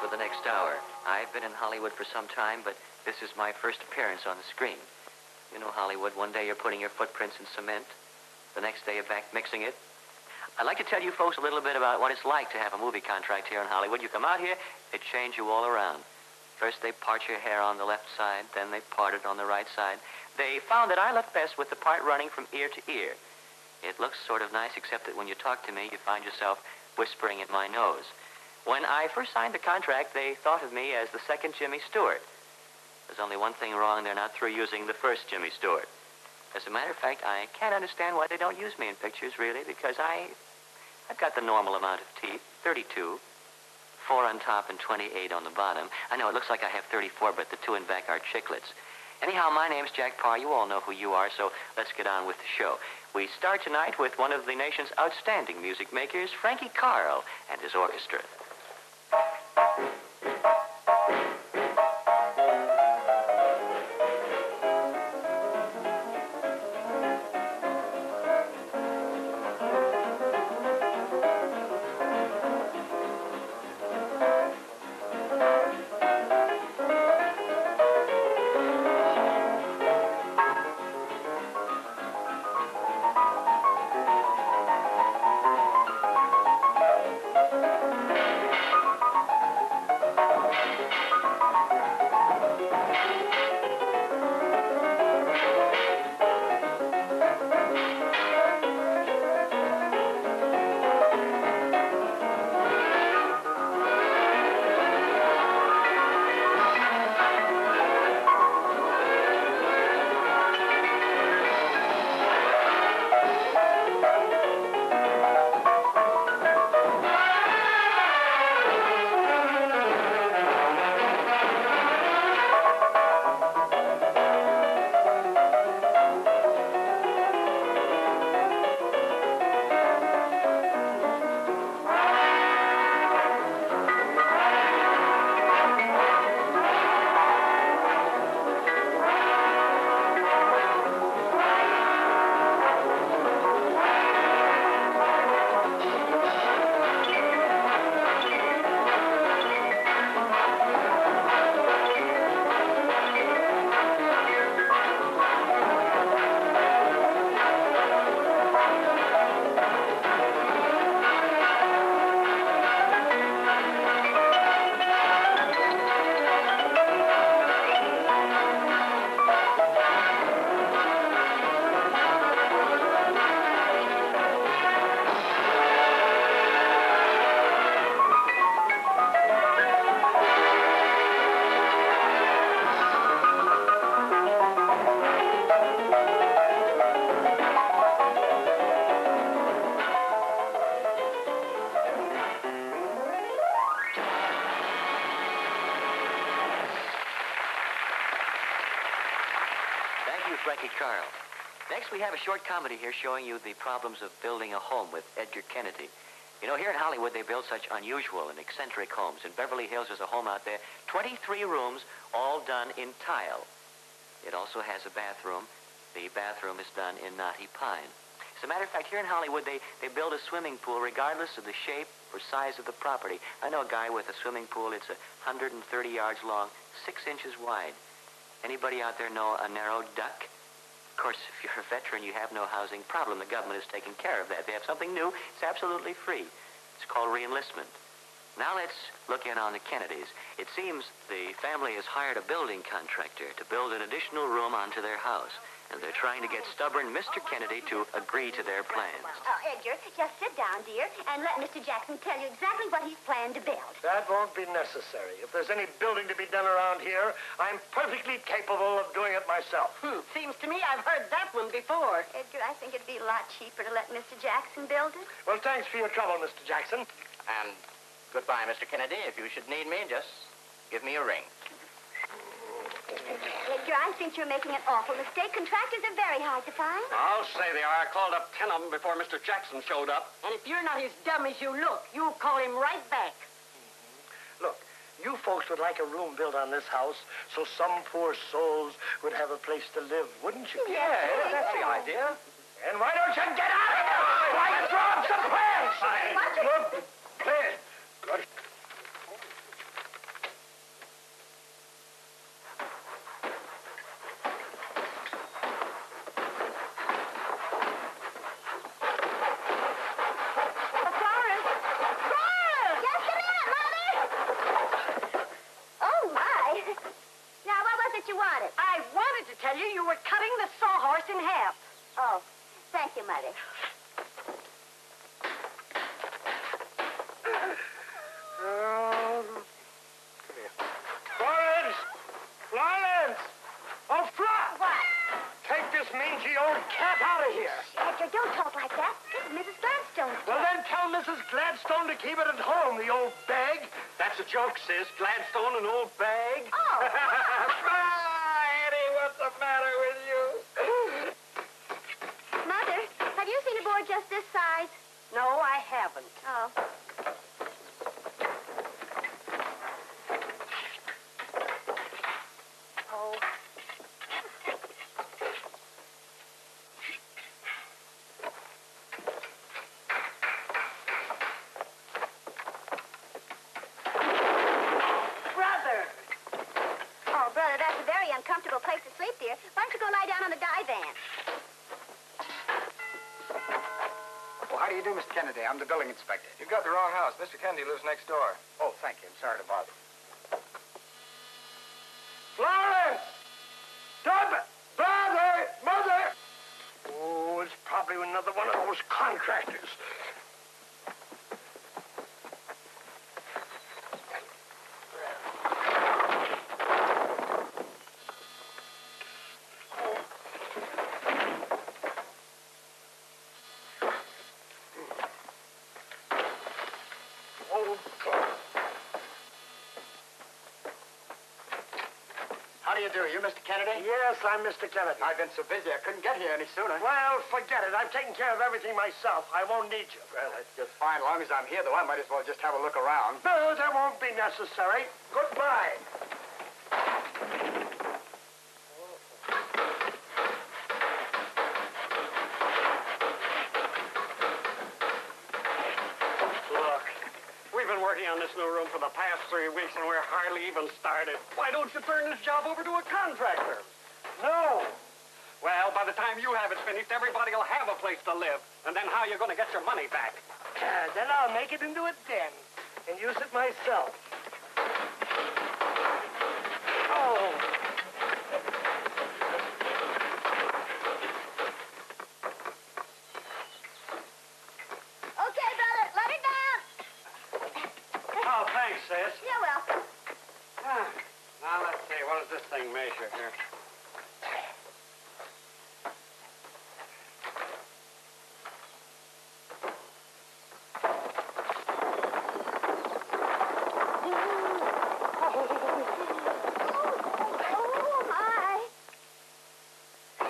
for the next hour. I've been in Hollywood for some time, but this is my first appearance on the screen. You know Hollywood, one day you're putting your footprints in cement. The next day you're back mixing it. I'd like to tell you folks a little bit about what it's like to have a movie contract here in Hollywood. You come out here, they change you all around. First they part your hair on the left side, then they part it on the right side. They found that I look best with the part running from ear to ear. It looks sort of nice, except that when you talk to me, you find yourself whispering in my nose. When I first signed the contract, they thought of me as the second Jimmy Stewart. There's only one thing wrong. They're not through using the first Jimmy Stewart. As a matter of fact, I can't understand why they don't use me in pictures, really, because I've got the normal amount of teeth, 32, 4 on top and 28 on the bottom. I know it looks like I have 34, but the 2 in back are chiclets. Anyhow, my name's Jack Paar. You all know who you are, so let's get on with the show. We start tonight with one of the nation's outstanding music makers, Frankie Carle, and his orchestra. Frankie Carle. Next, we have a short comedy here showing you the problems of building a home with Edgar Kennedy. You know, here in Hollywood, they build such unusual and eccentric homes. In Beverly Hills, there's a home out there, 23 rooms, all done in tile. It also has a bathroom. The bathroom is done in knotty pine. As a matter of fact, here in Hollywood, they build a swimming pool regardless of the shape or size of the property. I know a guy with a swimming pool. It's 130 yards long, 6 inches wide. Anybody out there know a narrow duck? Of course, if you're a veteran, you have no housing problem. The government is taking care of that. They have something new. It's absolutely free. It's called re-enlistment. Now let's look in on the Kennedys. It seems the family has hired a building contractor to build an additional room onto their house. And they're trying to get stubborn Mr. Kennedy to agree to their plans. Oh, Edgar, just sit down, dear, and let Mr. Jackson tell you exactly what he's planned to build. That won't be necessary. If there's any building to be done around here, I'm perfectly capable of doing it myself. Seems to me I've heard that one before. Edgar, I think it'd be a lot cheaper to let Mr. Jackson build it. Well, thanks for your trouble, Mr. Jackson. And goodbye, Mr. Kennedy. If you should need me, just give me a ring. Edgar, I think you're making an awful mistake. Contractors are very hard to find. I'll say they are. I called up 10 of them before Mr. Jackson showed up. And if you're not as dumb as you look, you'll call him right back. Look, you folks would like a room built on this house so some poor souls would have a place to live, wouldn't you? Yeah, that's the idea. And why don't you get out of here? Why you throw up some plans? Look, please. Good. Riley. Florence! Florence! Oh, What? Take this mangy old cat out of here. Edgar, don't talk like that. This is Mrs. Gladstone's Well, cat. then tell Mrs. Gladstone to keep it at home, the old bag. That's a joke, sis. Gladstone, an old bag. Oh. Eddie, what's the matter with you? Mother, have you seen a board just this size? No, I haven't. Oh. Oh. Brother! Oh, brother, that's a very uncomfortable place to sleep, dear. Why don't you go lie down on the divan? Well, how do you do, Mr. Kennedy? I'm the building inspector. You've got the wrong house. Mr. Kennedy lives next door. Oh, thank you. I'm sorry to bother. Florence! Stop it! Brother! Mother! Oh, it's probably another one of those contractors. Oh, God. How do you do? You Mr. Kennedy? Yes, I'm Mr. Kennedy. I've been so busy I couldn't get here any sooner. Well, forget it. I've taken care of everything myself. I won't need you. Well, that's just fine. As long as I'm here, though, I might as well just have a look around. No, that won't be necessary. Goodbye. Look, we've been working on this new room for the past 3 weeks, and we're hardly even started. Why don't you turn this job over to a contractor? No. Well, by the time you have it finished, everybody will have a place to live. And then how are you going to get your money back? Then I'll make it into a den and use it myself. Oh. Okay, brother, let it down. Oh, thanks, sis. You're welcome. Now, let's see. What does this thing measure here? Oh, my. Oh,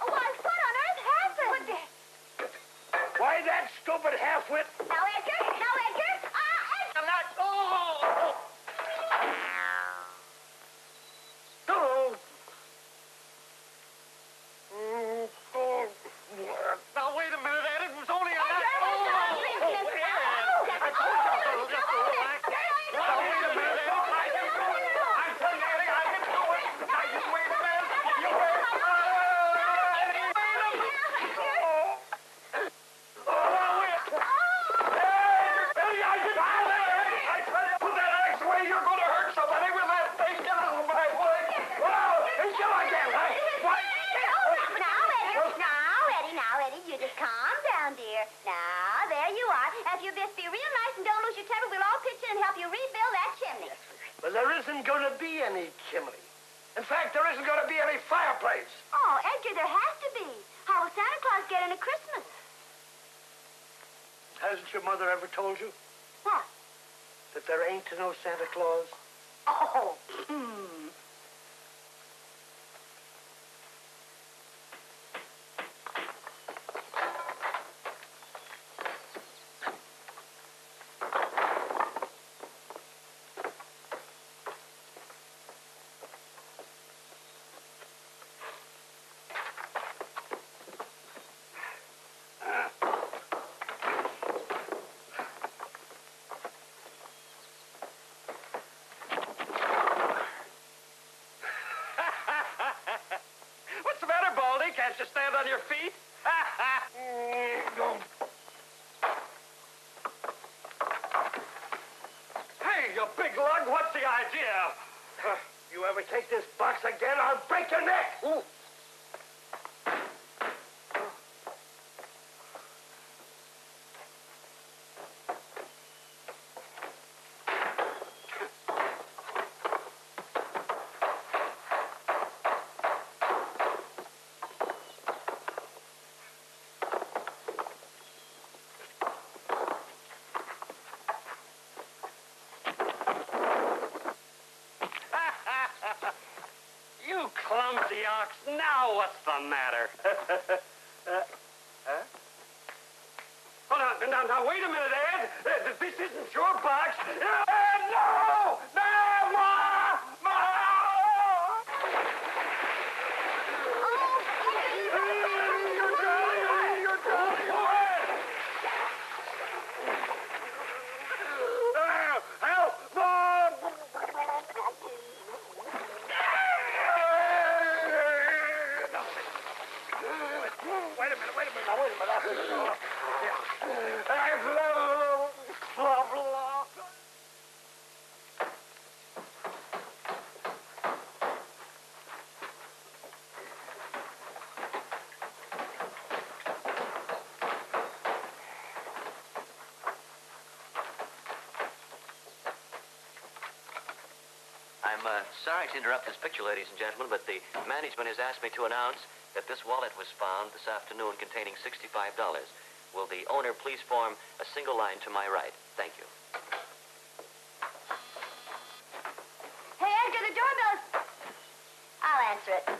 what on earth happened? Why that stupid half-wit? Now, Edgar. Now, Edgar. Edgar. I'm not... Oh! Oh! Oh! Now, wait a minute, Ed. It was only a... Now, Eddie, you just calm down, dear. Now, there you are. If you just be real nice and don't lose your temper, we'll all pitch in and help you rebuild that chimney. Well, there isn't going to be any chimney. In fact, there isn't going to be any fireplace. Oh, Edgar, there has to be. How will Santa Claus get in at Christmas? Hasn't your mother ever told you What? that there ain't no Santa Claus? Oh, What's the matter, Baldy? Can't you stand on your feet? Hey, you big lug, what's the idea? You ever take this box again, I'll break your neck. what's the matter? Hold on. Now, wait a minute, Ed. This isn't your box. No! No! Ma! Ma! You're drowning. Help! Mom! Wait a minute. I'm sorry to interrupt this picture, ladies and gentlemen, but the management has asked me to announce that this wallet was found this afternoon containing $65. Will the owner please form a single line to my right? Thank you. Hey, Edgar, the doorbell is... I'll answer it.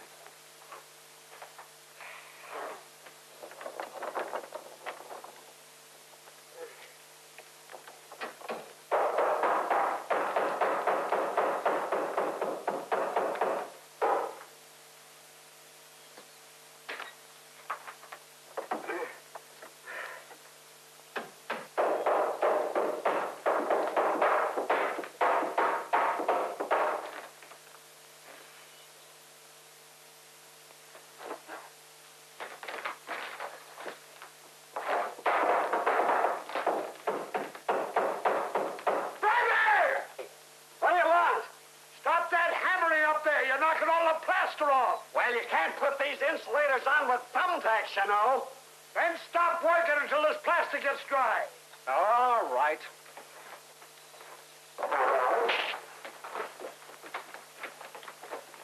Well, you can't put these insulators on with thumbtacks, you know. Then stop working until this plastic gets dry. All right.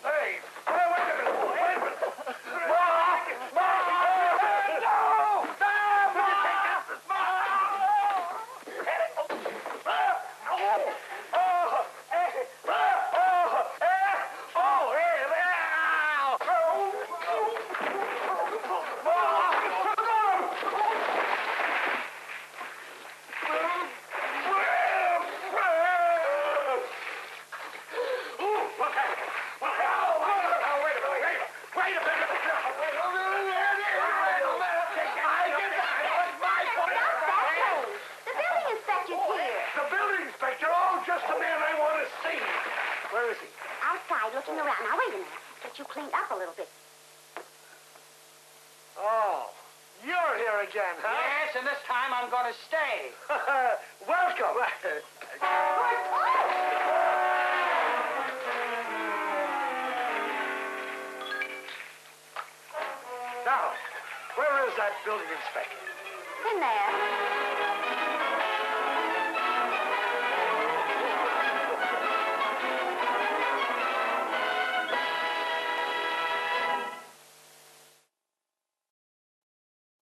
Hey, wait a minute. Where is he? Outside, looking around. Now, wait a minute. Get you cleaned up a little bit. Oh, you're here again, huh? Yes, and this time I'm going to stay. Welcome. Now, where is that building inspector? In there.